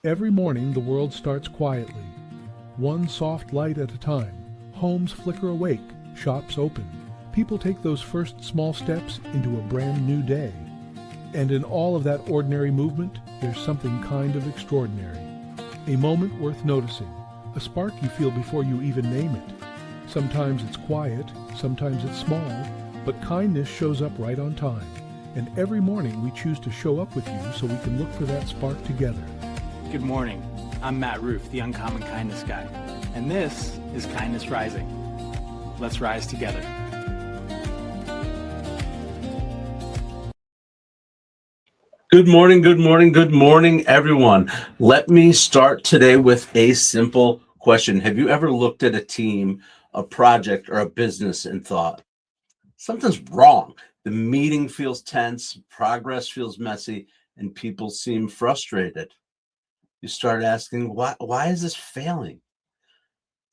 Every morning the world starts quietly, one soft light at a time. Homes flicker awake, shops open. People take those first small steps into a brand new day. And in all of that ordinary movement, there's something kind of extraordinary. A moment worth noticing, a spark you feel before you even name it. Sometimes it's quiet, sometimes it's small, but kindness shows up right on time. And every morning we choose to show up with you so we can look for that spark together. Good morning. I'm Matt Rouff, the Uncommon Kindness Guy, and this is Kindness Rising. Let's rise together. Good morning, good morning, good morning, everyone. Let me start today with a simple question. Have you ever looked at a team, a project, or a business and thought, something's wrong? The meeting feels tense, progress feels messy, and people seem frustrated. You start asking, why is this failing?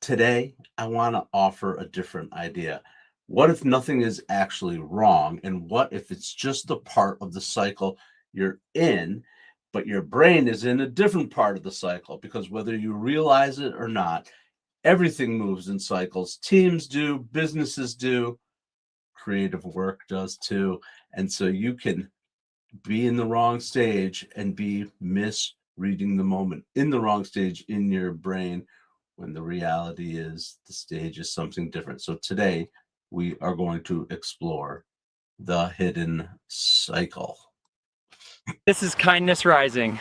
Today, I want to offer a different idea. What if nothing is actually wrong? And what if it's just a part of the cycle you're in, but your brain is in a different part of the cycle? Because whether you realize it or not, everything moves in cycles. Teams do, businesses do, creative work does too. And so you can be in the wrong stage and be misreading the moment in the wrong stage in your brain, when the reality is the stage is something different. So today we are going to explore the hidden cycle. This is Kindness Rising.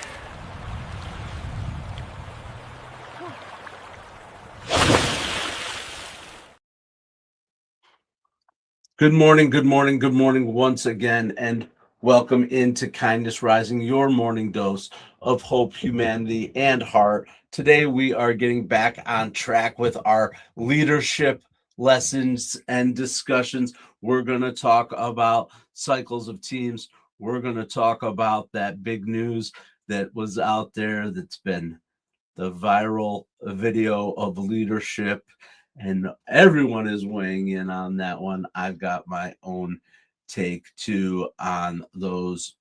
Good morning, good morning, good morning once again, and welcome into Kindness Rising, your morning dose of hope, humanity, and heart. Today we are getting back on track with our leadership lessons and discussions. We're going to talk about cycles of teams. We're going to talk about that big news that was out there that's been the viral video of leadership, and everyone is weighing in on that one. I've got my own take too on those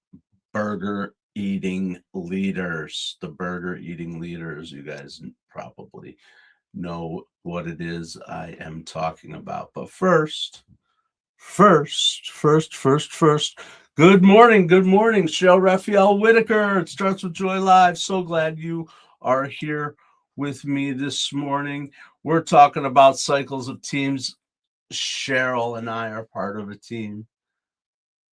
burger eating leaders. The burger eating leaders, you guys probably know what it is I am talking about. But first, good morning, Cheryl Raphael Whitaker. It starts with Joy Live. So glad you are here with me this morning. We're talking about cycles of teams. Cheryl and I are part of a team.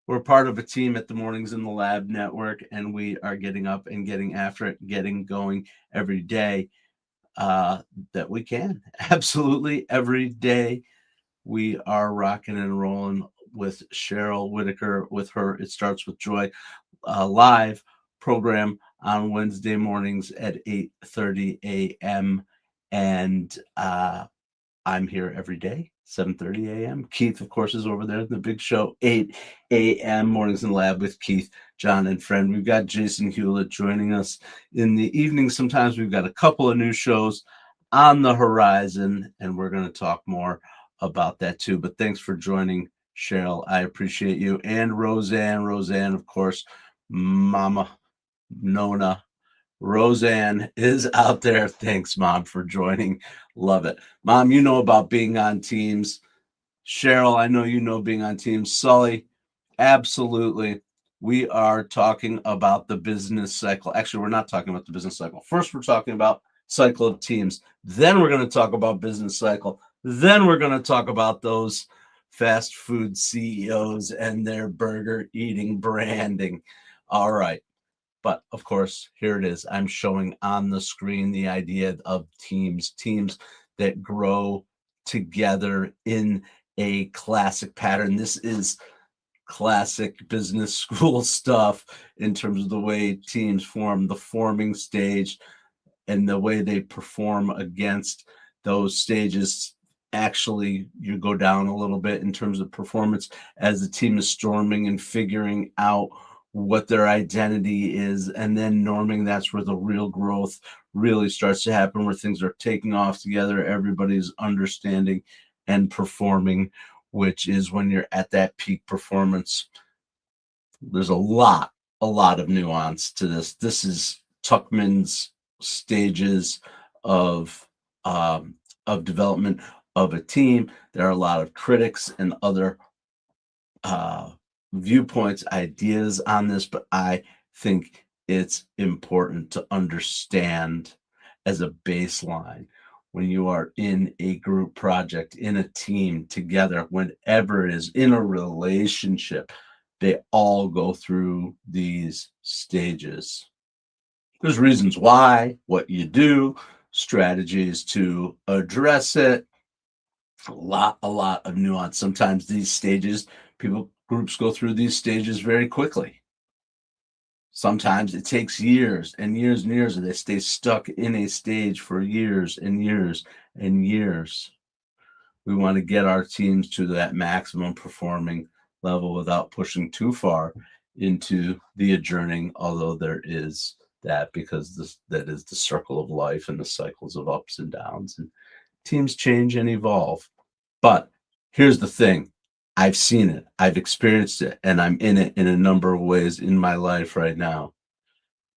We're part of a team at the Mornings in the Lab Network, and we are getting up and getting after it, getting going every day that we can. Absolutely every day. We are rocking and rolling with Cheryl Whitaker, with her It Starts with Joy live program on Wednesday mornings at 8:30 a.m. And I'm here every day, 7:30 a.m. Keith, of course, is over there in the big show, 8 a.m. Mornings in the Lab with Keith, John, and Friend. We've got Jason Hewlett joining us in the evening. Sometimes we've got a couple of new shows on the horizon, and we're going to talk more about that too. But thanks for joining, Cheryl. I appreciate you. And Roseanne, of course, Mama Nona. Roseanne is out there. Thanks, Mom, for joining. Love it. Mom, you know about being on teams. Cheryl, I know you know being on teams. Sully, absolutely. We are talking about the business cycle. Actually, we're not talking about the business cycle. First, we're talking about cycle of teams. Then we're going to talk about business cycle. Then we're going to talk about those fast food CEOs and their burger eating branding. All right. But of course, here it is. I'm showing on the screen the idea of teams that grow together in a classic pattern. This is classic business school stuff in terms of the way teams form, the forming stage, and the way they perform against those stages. Actually, you go down a little bit in terms of performance as the team is storming and figuring out what their identity is, and then norming. That's where the real growth really starts to happen, where things are taking off together. Everybody's understanding and performing, which is when you're at that peak performance. There's a lot of nuance to this. This is Tuckman's stages of development of a team. There are a lot of critics and other viewpoints, ideas on this, but I think it's important to understand as a baseline when you are in a group project, in a team together, whenever it is in a relationship, they all go through these stages. There's reasons why, what you do, strategies to address it, a lot of nuance. Sometimes these stages, groups go through these stages very quickly. Sometimes it takes years and years and years, and they stay stuck in a stage for years and years and years. We want to get our teams to that maximum performing level without pushing too far into the adjourning, although there is that, because that is the circle of life and the cycles of ups and downs, and teams change and evolve. But here's the thing. I've seen it, I've experienced it, and I'm in it in a number of ways in my life right now.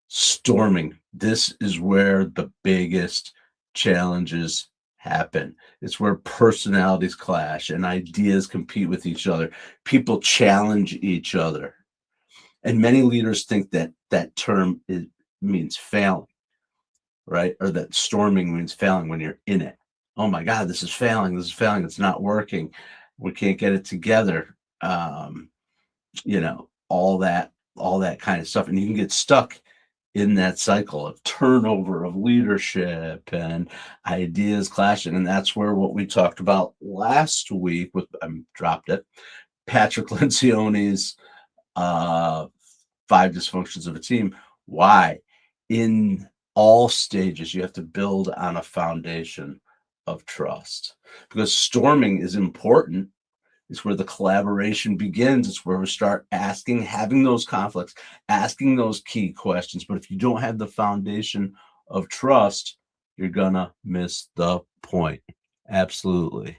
Storming. This is where the biggest challenges happen. It's where personalities clash and ideas compete with each other. People challenge each other. And many leaders think that that term means failing, right? Or that storming means failing when you're in it. Oh my God, this is failing. It's not working. We can't get it together. All that kind of stuff. And you can get stuck in that cycle of turnover of leadership and ideas clashing. And that's where what we talked about last week with, dropped it, Patrick Lencioni's 5 dysfunctions of a team. Why? In all stages, you have to build on a foundation of trust, because storming is important. It's where the collaboration begins. It's where we start having those conflicts, asking those key questions. But if you don't have the foundation of trust, you're gonna miss the point. Absolutely.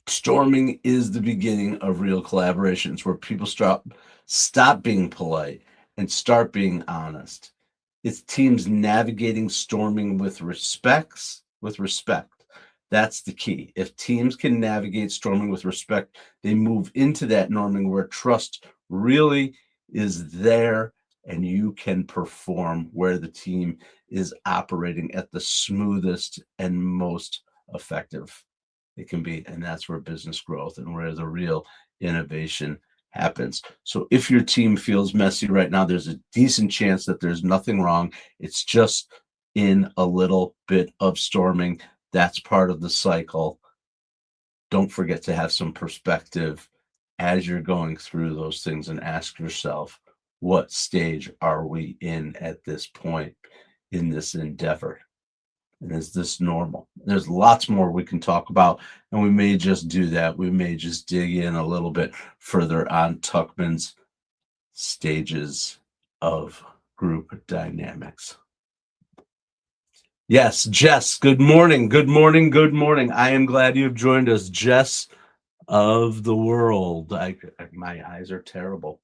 Storming is the beginning of real collaborations, where people stop being polite and start being honest. It's teams navigating storming with respect. That's the key. If teams can navigate storming with respect, they move into that norming where trust really is there, and you can perform where the team is operating at the smoothest and most effective it can be. And that's where business growth and where the real innovation happens. So if your team feels messy right now, there's a decent chance that there's nothing wrong. It's just in a little bit of storming. That's part of the cycle. Don't forget to have some perspective as you're going through those things, and ask yourself, what stage are we in at this point in this endeavor? And is this normal? There's lots more we can talk about, and we may just do that. We may just dig in a little bit further on Tuckman's stages of group dynamics. Yes, Jess, good morning. Good morning. Good morning. I am glad you have joined us, Jess of the world. My eyes are terrible.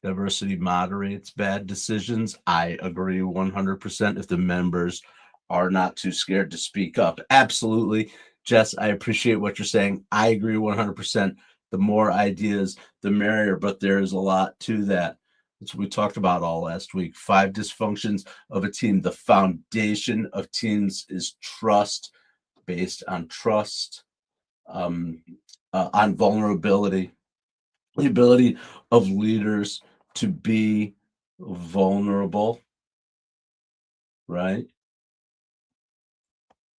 Diversity moderates bad decisions. I agree 100% if the members are not too scared to speak up. Absolutely. Jess, I appreciate what you're saying. I agree 100%. The more ideas, the merrier, but there is a lot to that. That's what we talked about all last week. 5 dysfunctions of a team. The foundation of teams is trust, based on trust, on vulnerability, the ability of leaders to be vulnerable, right?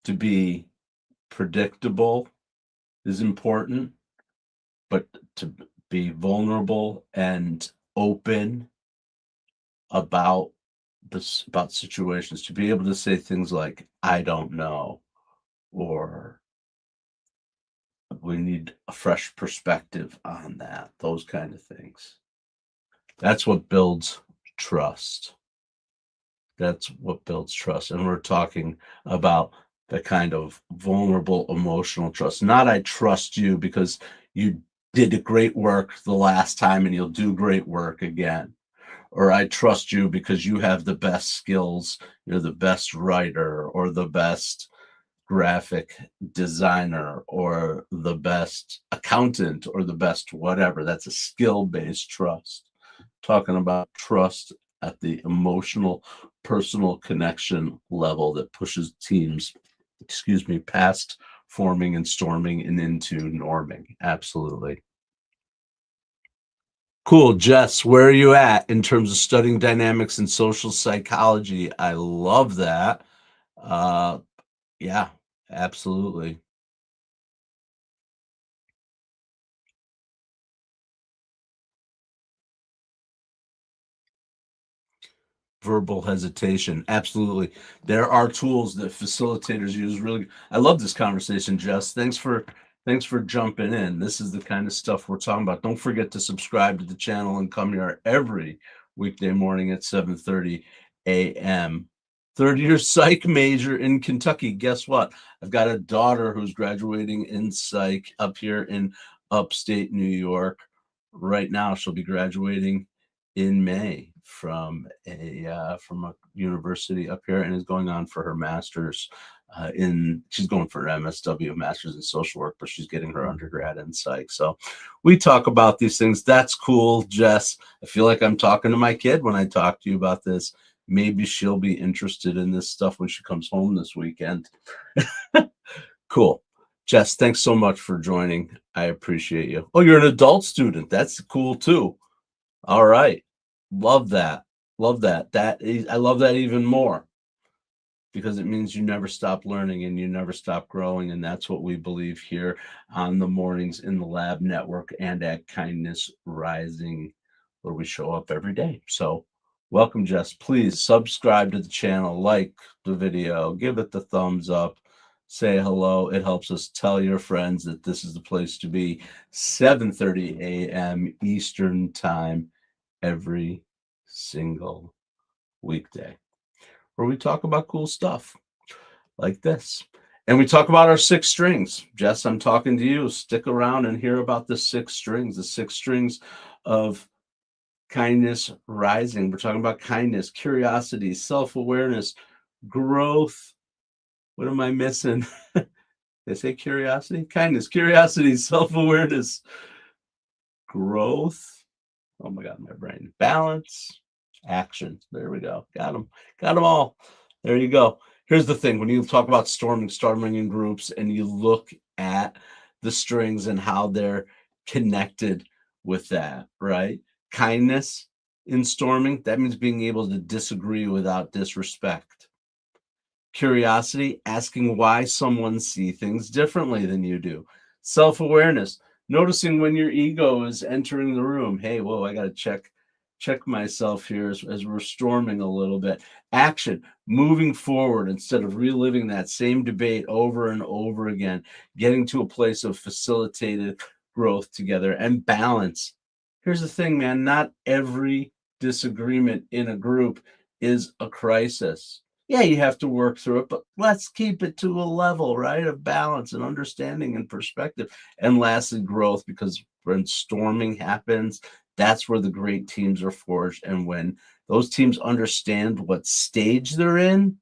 To be predictable is important, but to be vulnerable and open about situations, to be able to say things like, I don't know, or we need a fresh perspective on that, those kind of things. That's what builds trust. That's what builds trust. And we're talking about the kind of vulnerable emotional trust. Not I trust you because you did great work the last time and you'll do great work again, or I trust you because you have the best skills, you're the best writer or the best graphic designer or the best accountant or the best whatever. That's a skill-based trust. Talking about trust at the emotional, personal connection level that pushes teams, past forming and storming and into norming. Absolutely. Cool. Jess, where are you at in terms of studying dynamics and social psychology? I love that. Yeah, absolutely. Verbal hesitation. Absolutely. There are tools that facilitators use. Really, I love this conversation, Jess. Thanks for jumping in. This is the kind of stuff we're talking about. Don't forget to subscribe to the channel and come here every weekday morning at 7:30 a.m. Third year psych major in Kentucky. Guess what? I've got a daughter who's graduating in psych up here in upstate New York. Right now, she'll be graduating in May from a university up here and is going on for her master's she's going for her MSW, master's in social work, but she's getting her undergrad in psych. So we talk about these things. That's cool, Jess. I feel like I'm talking to my kid when I talk to you about this. Maybe she'll be interested in this stuff when she comes home this weekend. Cool. Jess, thanks so much for joining. I appreciate you. Oh, you're an adult student. That's cool too. All right. Love that. Love that. I love that even more because it means you never stop learning and you never stop growing. And that's what we believe here on the Mornings in the Lab Network and at Kindness Rising, where we show up every day. So welcome, Jess. Please subscribe to the channel, like the video, give it the thumbs up, say hello. It helps us tell your friends that this is the place to be. 7:30 a.m. Eastern Time every single weekday, where we talk about cool stuff like this. And we talk about our 6 strings. Jess, I'm talking to you. Stick around and hear about the 6 strings of Kindness Rising. We're talking about kindness, curiosity, self-awareness, growth. What am I missing? They say curiosity, kindness, curiosity, self-awareness, growth. Oh my God, my brain. Balance, action. There we go. Got them all. There you go. Here's the thing. When you talk about storming in groups, and you look at the strings and how they're connected with that, right? Kindness in storming, that means being able to disagree without disrespect. Curiosity, asking why someone sees things differently than you do. Self-awareness, noticing when your ego is entering the room. Hey, whoa, I got to check myself here as we're storming a little bit. Action, moving forward instead of reliving that same debate over and over again, getting to a place of facilitated growth together. And balance. Here's the thing, man, not every disagreement in a group is a crisis. Yeah, you have to work through it, but let's keep it to a level, right, of balance and understanding and perspective. And lastly, growth, because when storming happens, that's where the great teams are forged. And when those teams understand what stage they're in,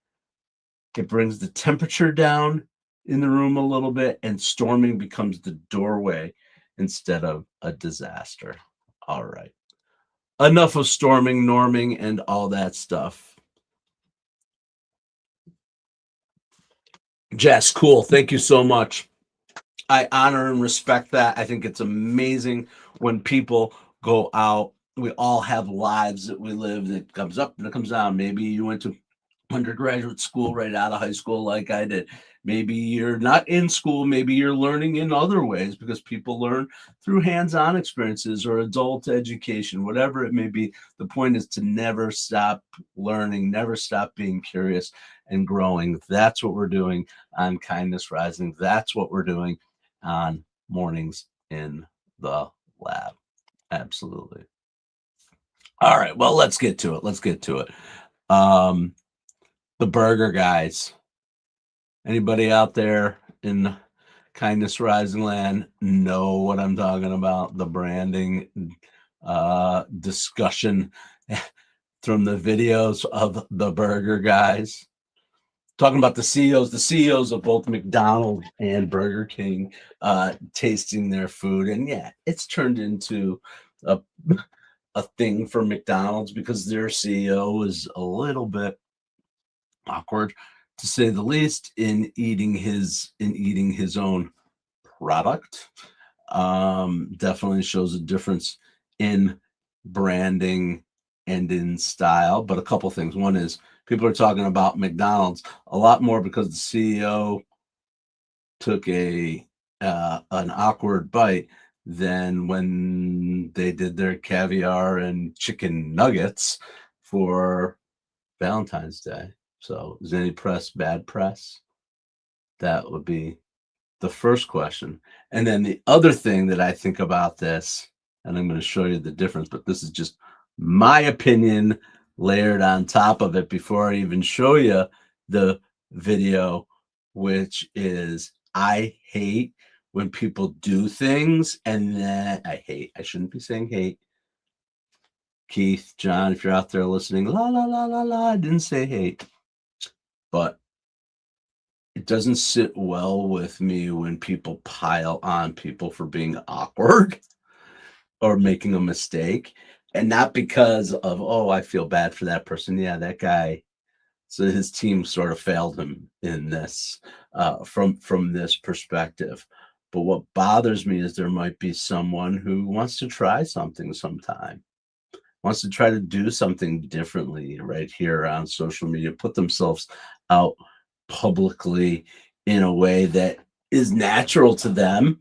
it brings the temperature down in the room a little bit, and storming becomes the doorway instead of a disaster. All right. Enough of storming, norming, and all that stuff. Jess, cool. Thank you so much. I honor and respect that. I think it's amazing when people go out. We all have lives that we live that comes up and it comes down. Maybe you went to undergraduate school right out of high school like I did. Maybe you're not in school. Maybe you're learning in other ways, because people learn through hands-on experiences or adult education, whatever it may be. The point is to never stop learning, never stop being curious and growing. That's what we're doing on Kindness Rising. That's what we're doing on Mornings in the Lab. Absolutely. All right. Well, let's get to it. The burger guys. Anybody out there in Kindness Rising land know what I'm talking about? The branding discussion from the videos of the burger guys talking about the CEOs of both McDonald's and Burger King tasting their food. And yeah, it's turned into a thing for McDonald's because their CEO is a little bit awkward, to say the least, in eating his own product. Definitely shows a difference in branding and in style. But a couple things. One is people are talking about McDonald's a lot more because the CEO took an awkward bite than when they did their caviar and chicken nuggets for Valentine's Day. So is any press bad press? That would be the first question. And then the other thing that I think about this, and I'm going to show you the difference, but this is just my opinion layered on top of it before I even show you the video, which is I hate when people do things and then I shouldn't be saying hate. Keith, John, if you're out there listening, la, la, la, la, la, I didn't say hate. But it doesn't sit well with me when people pile on people for being awkward or making a mistake. And not because of, oh, I feel bad for that person. Yeah, that guy. So his team sort of failed him in this from this perspective. But what bothers me is there might be someone who wants to try something sometime, wants to try to do something differently right here on social media, put themselves out publicly in a way that is natural to them,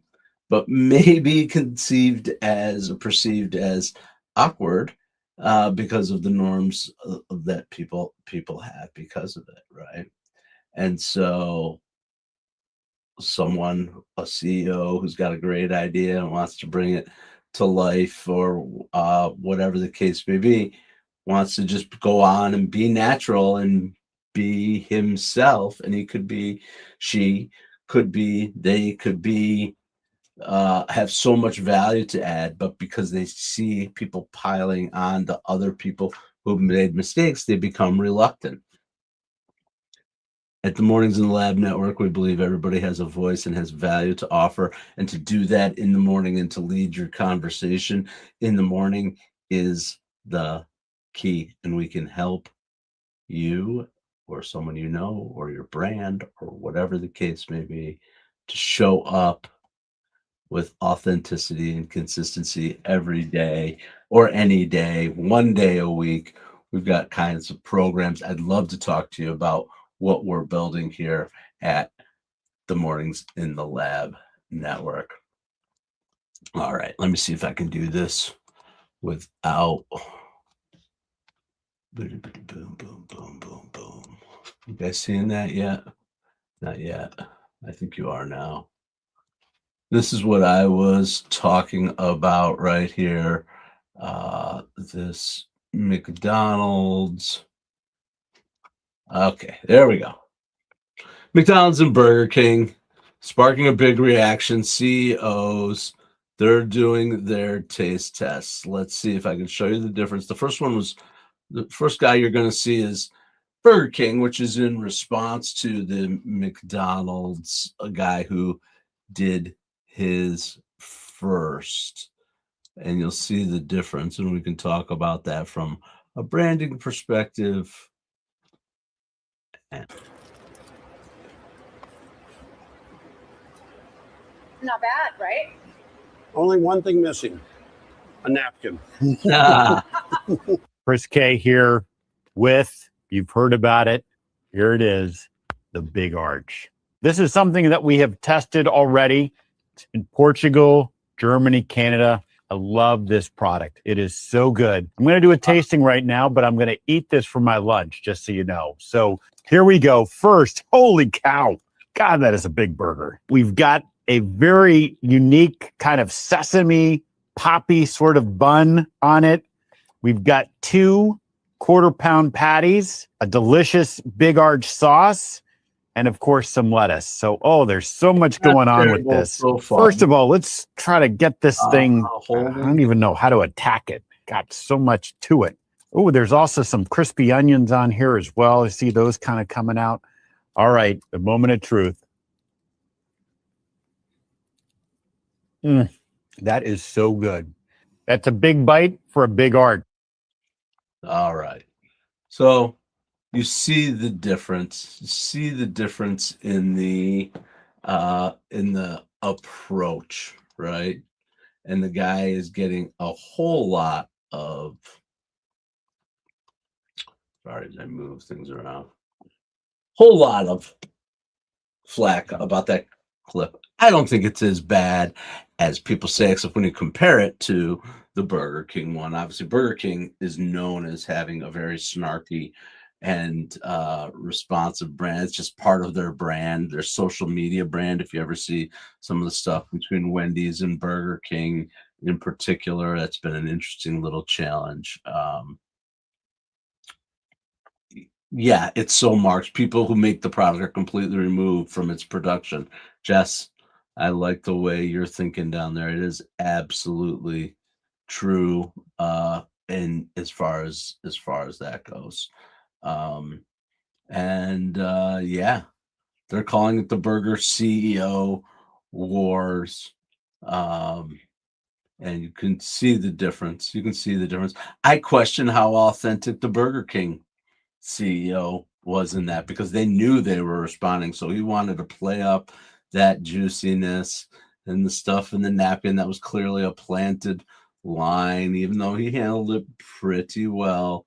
but maybe perceived as awkward because of the norms that people have because of it, right? And so a CEO who's got a great idea and wants to bring it to life or whatever the case may be, wants to just go on and be natural and be himself. And she could be, they could be, have so much value to add, but because they see people piling on to other people who've made mistakes, they become reluctant. At the Mornings in the Lab Network, we believe everybody has a voice and has value to offer, and to do that in the morning and to lead your conversation in the morning is the key. And we can help you or someone you know or your brand or whatever the case may be to show up with authenticity and consistency every day or any day, one day a week. We've got kinds of programs. I'd love to talk to you about what we're building here at the Mornings in the Lab Network. All right, let me see if I can do this without boom, boom, boom, boom, boom. You guys seeing that yet? Not yet. I think you are now. This is what I was talking about right here. This McDonald's. Okay, there we go. McDonald's and Burger King sparking a big reaction. CEOs, they're doing their taste tests. Let's see if I can show you the difference. The first guy you're going to see is Burger King, which is in response to the McDonald's guy who did his first. And you'll see the difference, and we can talk about that from a branding perspective. Not bad, right? Only one thing missing, a napkin. Chris K here with, you've heard about it, here it is, the Big Arch. This is something that we have tested already in Portugal, Germany, Canada. I love this product. It is so good. I'm going to do a tasting right now, but I'm going to eat this for my lunch, just so you know. So here we go. First, holy cow. God, that is a big burger. We've got a very unique kind of sesame poppy sort of bun on it. We've got 2 quarter-pound patties, a delicious Big Arch sauce, and of course some lettuce. So, there's so much going on with this. So first of all, let's try to get this thing. I don't even know how to attack it. Got so much to it. Oh, there's also some crispy onions on here as well. I see those kind of coming out. All right, the moment of truth. That is so good. That's a big bite for a big arch. All right. So you see the difference. You see the difference in the approach, right? And the guy is getting a whole lot of, sorry, I move things around. Whole lot of flack about that clip. I don't think it's as bad as people say, except when you compare it to the Burger King one. Obviously, Burger King is known as having a very snarky and responsive brand. It's just part of their brand, their social media brand. If you ever see some of the stuff between Wendy's and Burger King in particular, that's been an interesting little challenge. Yeah, it's so marked. People who make the product are completely removed from its production. Jess, I like the way you're thinking down there. It is absolutely true. And as far as that goes. Yeah, they're calling it the Burger CEO Wars. And you can see the difference. You can see the difference. I question how authentic the Burger King CEO was in that, because they knew they were responding. So he wanted to play up that juiciness and the stuff in the napkin that was clearly a planted line, even though he handled it pretty well.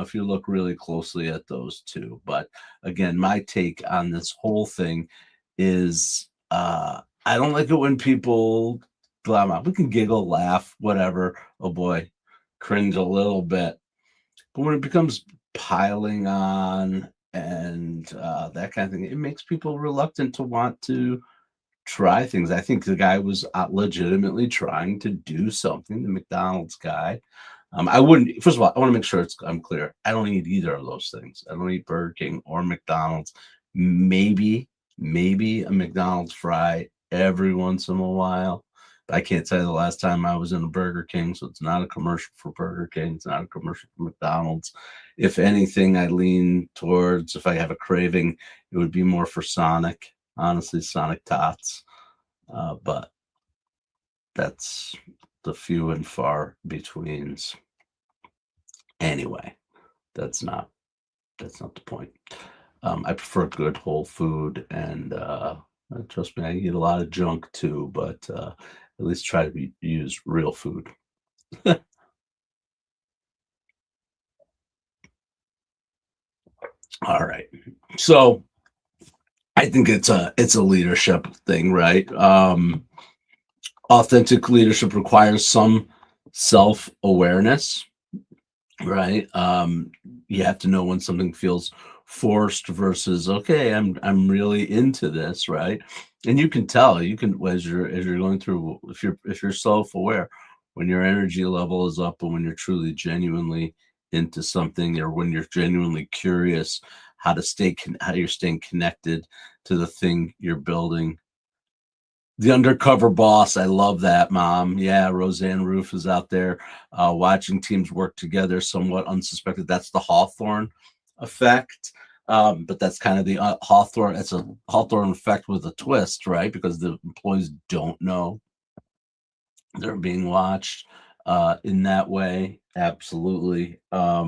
If you look really closely at those two. But again, my take on this whole thing is I don't like it when people glam out. We can giggle, laugh, whatever. Oh boy, cringe a little bit. But when it becomes piling on and that kind of thing, it makes people reluctant to want to try things. I think the guy was legitimately trying to do something, the McDonald's guy. I wouldn't, first of all, I want to make sure I'm clear. I don't eat either of those things. I don't eat Burger King or McDonald's. Maybe a McDonald's fry every once in a while. I can't tell you the last time I was in a Burger King, so it's not a commercial for Burger King. It's not a commercial for McDonald's. If anything, I lean towards, if I have a craving, it would be more for Sonic, honestly, Sonic Tots. But that's the few and far betweens. Anyway, that's not the point. I prefer good whole food, and trust me, I eat a lot of junk too, but at least try to use real food. All right. So I think it's a leadership thing, right? Authentic leadership requires some self-awareness, right? You have to know when something feels forced versus, okay, I'm really into this, right? And you can tell, as you're going through, if you're self-aware, when your energy level is up and when you're truly genuinely into something, or when you're genuinely curious how you're staying connected to the thing you're building. The undercover boss, I love that, Mom. Yeah, Roseanne Rouff is out there watching teams work together, somewhat unsuspected. That's the Hawthorne effect. But that's kind of the Hawthorne. It's a Hawthorne effect with a twist, right? Because the employees don't know they're being watched in that way. Absolutely. I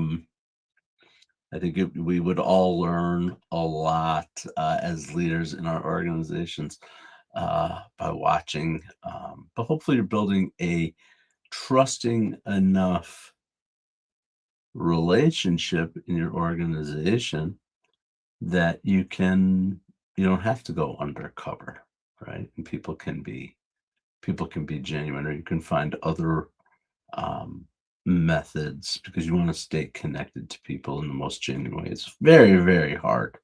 think we would all learn a lot as leaders in our organizations by watching. But hopefully you're building a trusting enough relationship in your organization that you don't have to go undercover, right? And people can be genuine, or you can find other methods, because you want to stay connected to people in the most genuine way. It's very, very hard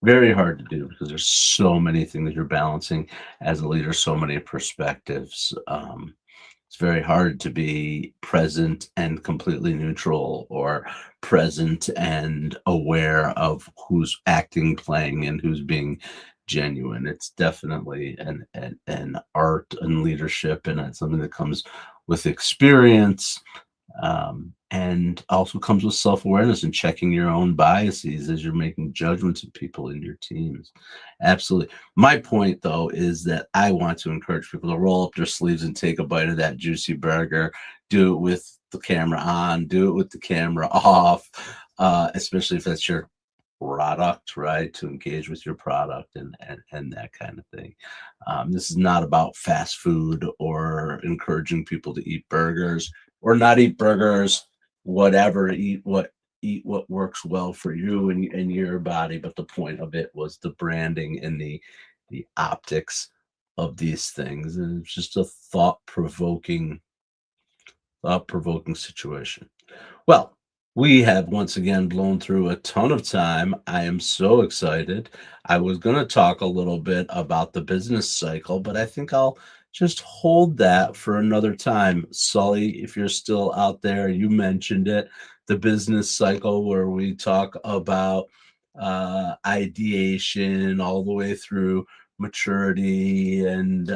to do, because there's so many things you're balancing as a leader, so many perspectives. It's very hard to be present and completely neutral, or present and aware of who's acting, playing, and who's being genuine. It's definitely an art and leadership, and it's something that comes with experience. And also comes with self-awareness and checking your own biases as you're making judgments of people in your teams. Absolutely. My point, though, is that I want to encourage people to roll up their sleeves and take a bite of that juicy burger. Do it with the camera on, do it with the camera off, especially if that's your product, right? To engage with your product and that kind of thing. This is not about fast food or encouraging people to eat burgers or not eat burgers, whatever. Eat what works well for you and your body. But the point of it was the branding and the optics of these things, and it's just a thought-provoking situation. Well, we have once again blown through a ton of time. I am so excited. I was going to talk a little bit about the business cycle, but I think I'll just hold that for another time. Sully, if you're still out there, you mentioned it, the business cycle, where we talk about ideation all the way through maturity and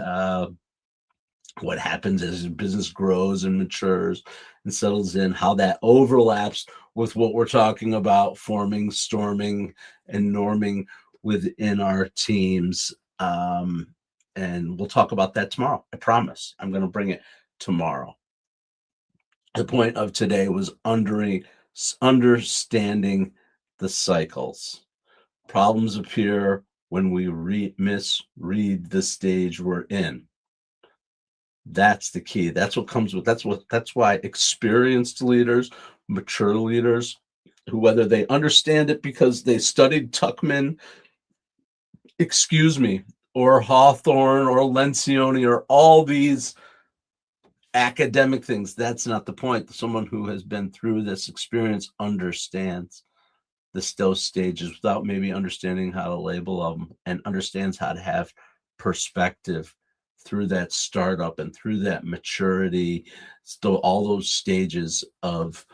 what happens as business grows and matures and settles in, how that overlaps with what we're talking about, forming, storming, and norming within our teams. And we'll talk about that tomorrow. I promise. I'm going to bring it tomorrow. The point of today was understanding the cycles. Problems appear when we misread the stage we're in. That's the key. That's what comes with, that's why experienced leaders, mature leaders, who, whether they understand it because they studied Tuckman, or Hawthorne or Lencioni or all these academic things, that's not the point. Someone who has been through this experience understands those stages without maybe understanding how to label them, and understands how to have perspective through that startup and through that maturity, still all those stages of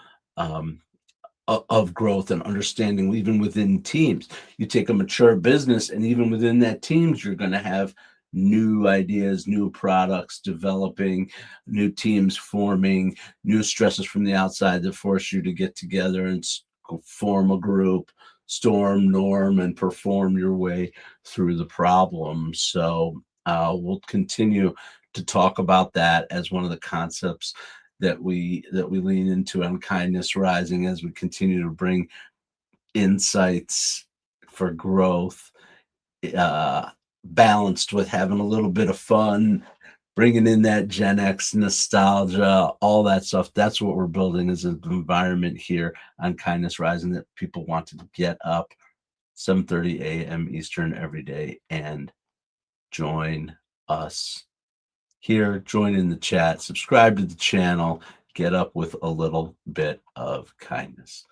growth and understanding. Even within teams, you take a mature business, and even within that teams, you're going to have new ideas, new products developing, new teams forming, new stresses from the outside that force you to get together and form a group, storm, norm, and perform your way through the problem. So we'll continue to talk about that as one of the concepts that we lean into on Kindness Rising, as we continue to bring insights for growth, balanced with having a little bit of fun, bringing in that Gen X nostalgia, all that stuff. That's what we're building as an environment here on Kindness Rising, that people want to get up 7:30 a.m. Eastern every day and join us here. Join in the chat, subscribe to the channel, get up with a little bit of kindness.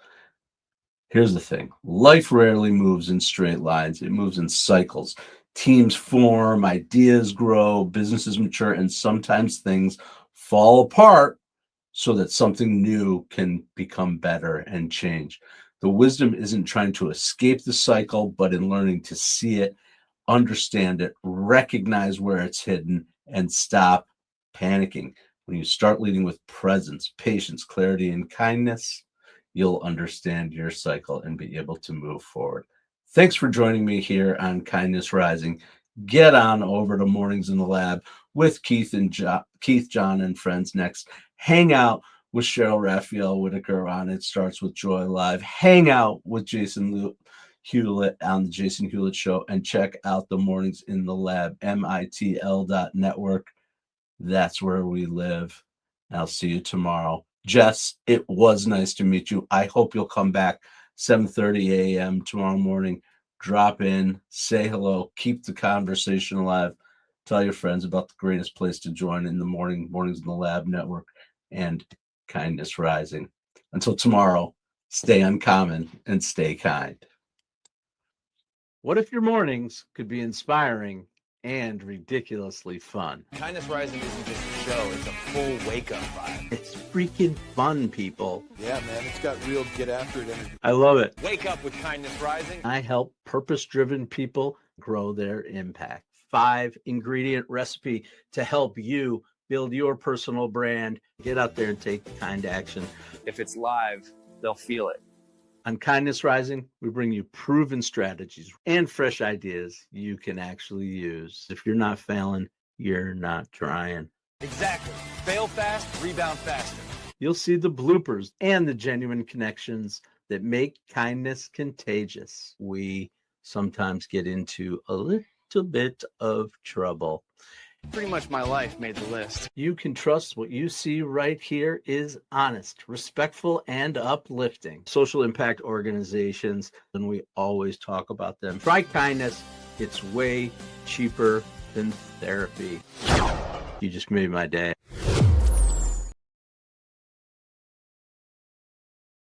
Here's the thing. Life rarely moves in straight lines. It moves in cycles. Teams form, ideas grow, businesses mature, and sometimes things fall apart so that something new can become better and change. The wisdom isn't trying to escape the cycle, but in learning to see it, understand it, recognize where it's hidden, and stop panicking. When you start leading with presence, patience, clarity, and kindness, you'll understand your cycle and be able to move forward. Thanks for joining me here on Kindness Rising. Get on over to Mornings in the Lab with Keith, John, and friends next. Hang out with Cheryl Raphael Whitaker on It Starts With Joy Live. Hang out with Jason Hewlett on the Jason Hewlett Show, and check out the Mornings in the Lab, mitl.network. That's where we live. I'll see you tomorrow. Jess, it was nice to meet you. I hope you'll come back 7:30 a.m. tomorrow morning. Drop in, say hello, keep the conversation alive. Tell your friends about the greatest place to join in the Mornings in the Lab network, and Kindness Rising. Until tomorrow, stay uncommon and stay kind. What if your mornings could be inspiring and ridiculously fun? Kindness Rising isn't just a show, it's a full wake-up vibe. It's freaking fun, people. Yeah, man, it's got real get-after-it energy. I love it. Wake up with Kindness Rising. I help purpose-driven people grow their impact. 5-ingredient recipe to help you build your personal brand, Get out there and take kind action. If it's live, they'll feel it. On Kindness Rising, we bring you proven strategies and fresh ideas you can actually use. If you're not failing, you're not trying. Exactly. Fail fast, rebound faster. You'll see the bloopers and the genuine connections that make kindness contagious. We sometimes get into a little bit of trouble. Pretty much my life made the list. You can trust what you see right here is honest, respectful, and uplifting. Social impact organizations, and we always talk about them. Try kindness. It's way cheaper than therapy. You just made my day.